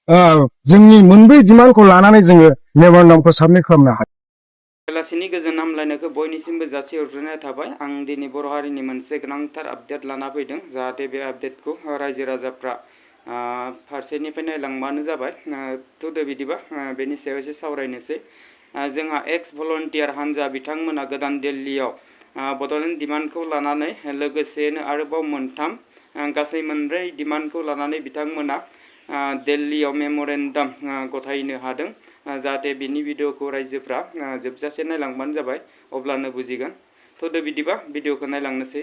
जोंनि मोनब्रै डिमान्डखौ लानानै जोङो मेम'रेन्डामखौ साबमिट खालामनो हायो। बेलासिनि गोजोन हामलायनायखौ बयनिसिमबो जासिहरग्रोनाय थाबाय। आं दिनै बर' हारिनि मोनसे गोनांथार आपडेट लाना फैदों, जाहाथे बे आपडेटखौ रायजो राजाफ्रा फारसेनिफ्राय नायलांबानो जाबाय। थ'दो बिदिबा बेनि सायाव एसे सावरायनोसै। जोंहा एक्स भलन्टियार हान्जा बिथांमोना गोदान दिल्लीयाव बड'लेण्ड डिमान्डखौ लानानै लोगोसेनो आरोबाव गासै मोनब्रै डिमान्डखौ लानानै बिथांमोना दिल्लीयाव मेम'रेन्डाम गथायनो हादों। जाहाथे बिनि भिडिअ'खौ रायजोफ्रा जोबजासे नायलांबानो जाबाय, अब्लानो बुजिगोन। थ'दो बिदिबा भिडिअ'खौ नायलांनोसै।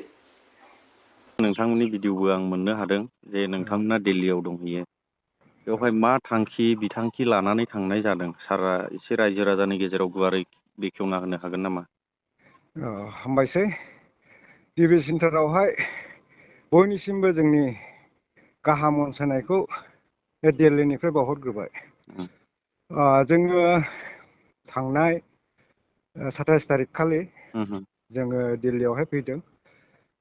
नोंथांमोननि भिडिअ'बो आं मोननो हादों जे नोंथांमोना दिल्लीयाव दंहैयो। बेवहाय मा बिथांखि लानानै थांनाय जादों, सारा एसे रायजो राजानि गेजेराव गुवारै बेखेवना होनो हागोन नामा? हामबायसै। टिभि सेन्टारावहाय बयनिसिमबो जोंनि गाहाम अनसायनायखौ दिल्लीनिफ्राय बावहरग्रोबाय। जोङो थांनाय 27 थारिख खालि जोङो दिल्लीयावहाय फैदों,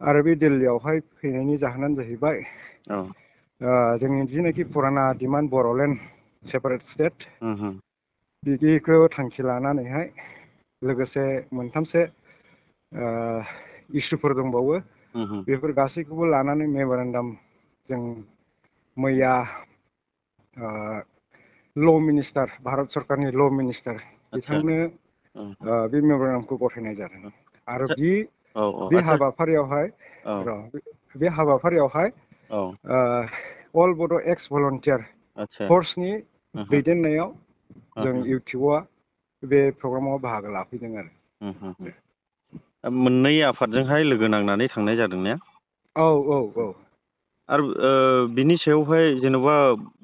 आरो बे दिल्लीयावहाय फैनायनि जाहोनानो जाहैबाय जोंनि जिनाखि फुराना डिमान्ड बड'लेण्ड सेपारेट स्टेट बिदिखौ थांखि लानानैहाय लोगोसे मोनथामसो इसुफोर दंबावो। बेफोर गासैखौबो लानानै मेम'रेन्डाम जों मैया ल' मिनिस्टार, भारत सरकारनि ल' मिनिस्टार बिथांनो बे मेम'रेन्डामखौ गथायनाय जादों। आरो बे हाबाफारियावहाय अल बड' एक्स भलन्टियार फर्सनि दैदेननायाव जों इउटिउबआ बे प्रग्रामाव बाहागो लाफैदों आरो। मोननै आफादजोंहाय लोगो नांनानै थांनाय जादों ने? औ औ औ। आरो बिनि सायावहाय जेन'बा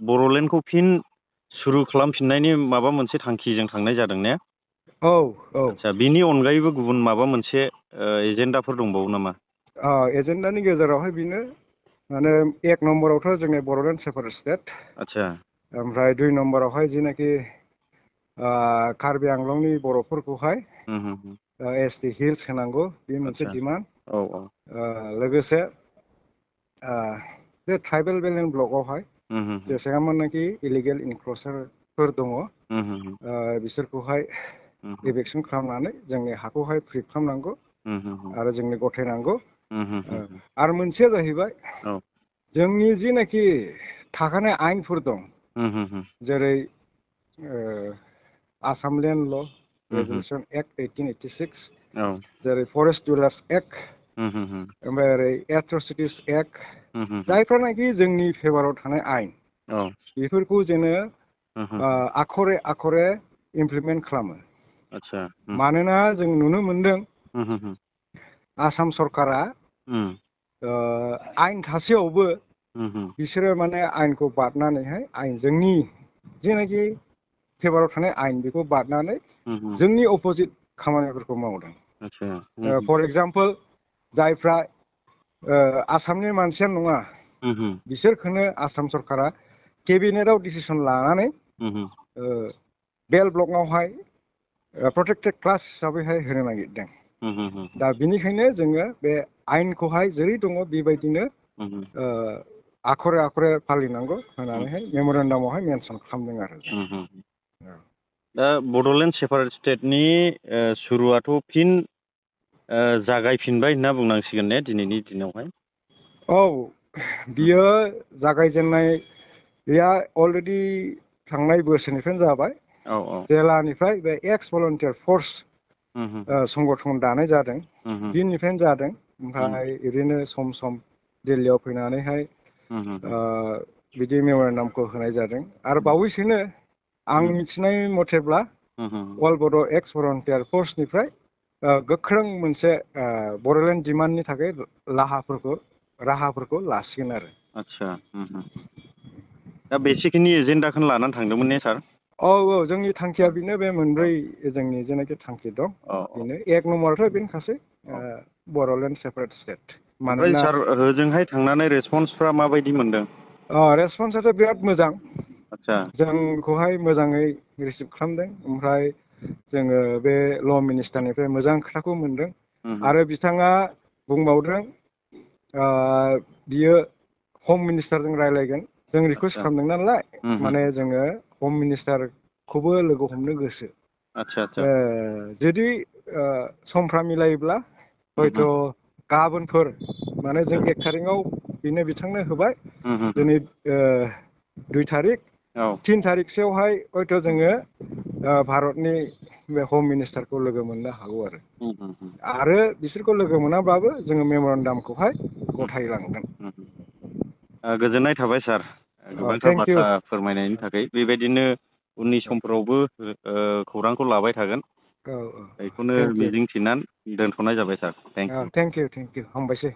बड'लेण्डखौ फिन सुरु खालामफिननायनि माबा मोनसे थांखिजों थांनाय जादों ने? औ औ। आदसा, बिनि अनगायैबो गुबुन माबा मोनसे एजेन्डाफोर दंबावो नामा? एजेन्डानि गेजेरावहाय बेनो, माने एक नम्बरावथ' जोंनि बड'लेण्ड सेपारेट स्टेट। आदसा। ओमफ्राय 2 नम्बरावहाय जिनाखि कार्बि आंलंनि बर'फोरखौहाय एसटि हिल्स होनांगौ, बे मोनसे डिमान्ड। औ औ। लोगोसे बे ट्राइबेल बेल्ट एन्ड ब्लकआवहाय जेसेबांमानखि इलिगेल इनक्ल'सारफोर दङ बिसोरखौहाय इभेक्सन खालामनानै जोंनि हाखौहाय फ्रि खालामनांगौ आरो जोंनो गथायनांगौ। आरो मोनसेया जाहैबाय जोंनि जिनाखि थाखानाय आयेनफोर दं, जेरै आसाम लेन्ड ल' रेगुलेसन एक्ट 1886, जेरै फरेस्ट डिउलार्स एक्ट, ओमफ्राय ओरै एट्रसिटिस एक्ट, जायफ्रानाखि जोंनि फेभाराव थानाय आयेन बेफोरखौ जोङो आखरे आखरे इमप्लिमेन्ट खालामो। मानोना जों नुनो मोनदों आसाम सरकारा आयेन थासेयावबो बिसोरो माने आयेनखौ बारनानैहाय जोंनि जेनाखि फेभाराव थानाय आयेन बेखौ बारनानै जोंनि अपोजिट खामानिफोरखौ मावदों। फर एग्जाम्पल, जायफ्रा आसामनि मानसियानो नङा बिसोरखौनो आसाम सरकारा केबिनेटआव डिसिसन लानानै बेल ब्लकआवहाय प्रटेक्टेड क्लास हिसाबैहाय होनो नागिरदों। दा बिनिखायनो जोङो बे आयेनखौहाय जेरै दङ बेबायदिनो आखरे आखरे फालिनांगौ होननानैहाय मेम'रेन्डामावहाय मेनसन खालामदों आरो। दा बड'लेण्ड सेपारेट स्टेटनि सुरुआथ' फिन जागायफिनबाय होनना बुंनांसिगोन ने दिनैनि दिनावहाय? औ, बियो जागायजेननाया अलरेडि थांनाय बोसोरनिफ्रायनो जाबाय। जेलानिफ्राय बे एक्स भलन्टियार फर्स संगठन दानाय जादों दिननिफ्रायनो जादों। ओमफ्राय ओरैनो सम सम दिल्लीयाव फैनानैहाय बिदि मेम'रेन्डामखौ होनाय जादों। आरो बावैसोनो आं मिथिनाय मथेब्ला अल बड' एक्स भलन्टियार फर्सनिफ्राय गोख्रों मोनसे बड'लेण्ड डिमान्डनि थाखाय राहाफोरखौ लासिगोन आरो। आदसा, दा बेसेखिनि एजेन्डाखौनो लानानै थांदोंमोन ने सार? औ औ, जोंनि थांखिया बेनो, बे मोनब्रै जोंनि जेनाखि थांखि दं बेनो। एक नम्बरावथ' बेनोखासै बड'लेण्ड सेपारेट स्टेट। ओमफ्राय सार, ओजोंहाय थांनानै रेसपन्सफ्रा माबायदि मोनदों? रेसपन्सआथ' बिराद मोजां। आदसा। जोंखौहाय मोजाङै रिसिभ खालामदों। ओमफ्राय जोङो बे ल' मिनिस्टारनिफ्राय मोजां खोथाखौ मोनदों। आरो बिथाङा बुंबावदों बियो हम मिनिस्टारजों रायज्लायगोन जों रिकुवेस्ट खालामदों नालाय माने जोङो हम मिनिस्टारखौबो लोगो हमनो गोसो। आदसा आदसा जुदि समफ्रा मिलायोब्ला हयथ' गाबोनफोर माने जों 1 थारिखआव बिथांनो होबाय दिनै 2 थारिख 3 थारिखसोआवहाय हयथ' जोङो भारतनि बे हम मिनिस्टारखौ लोगो मोननो हागौ आरो बिसोरखौ लोगो मोनाब्लाबो जोङो मेम'रेन्डामखौहाय गथायलांगोन। गोजोननाय थाबाय सार गोबांथार बाथ्रा फोरमायनायनि थाखाय बेबायदिनो उननि समफोरावबो खौरांखौ लाबाय थागोन बेखौनो मिजिंथिनानै दोनथ'नाय जाबाय सार। थेंक इउ हामबायसै।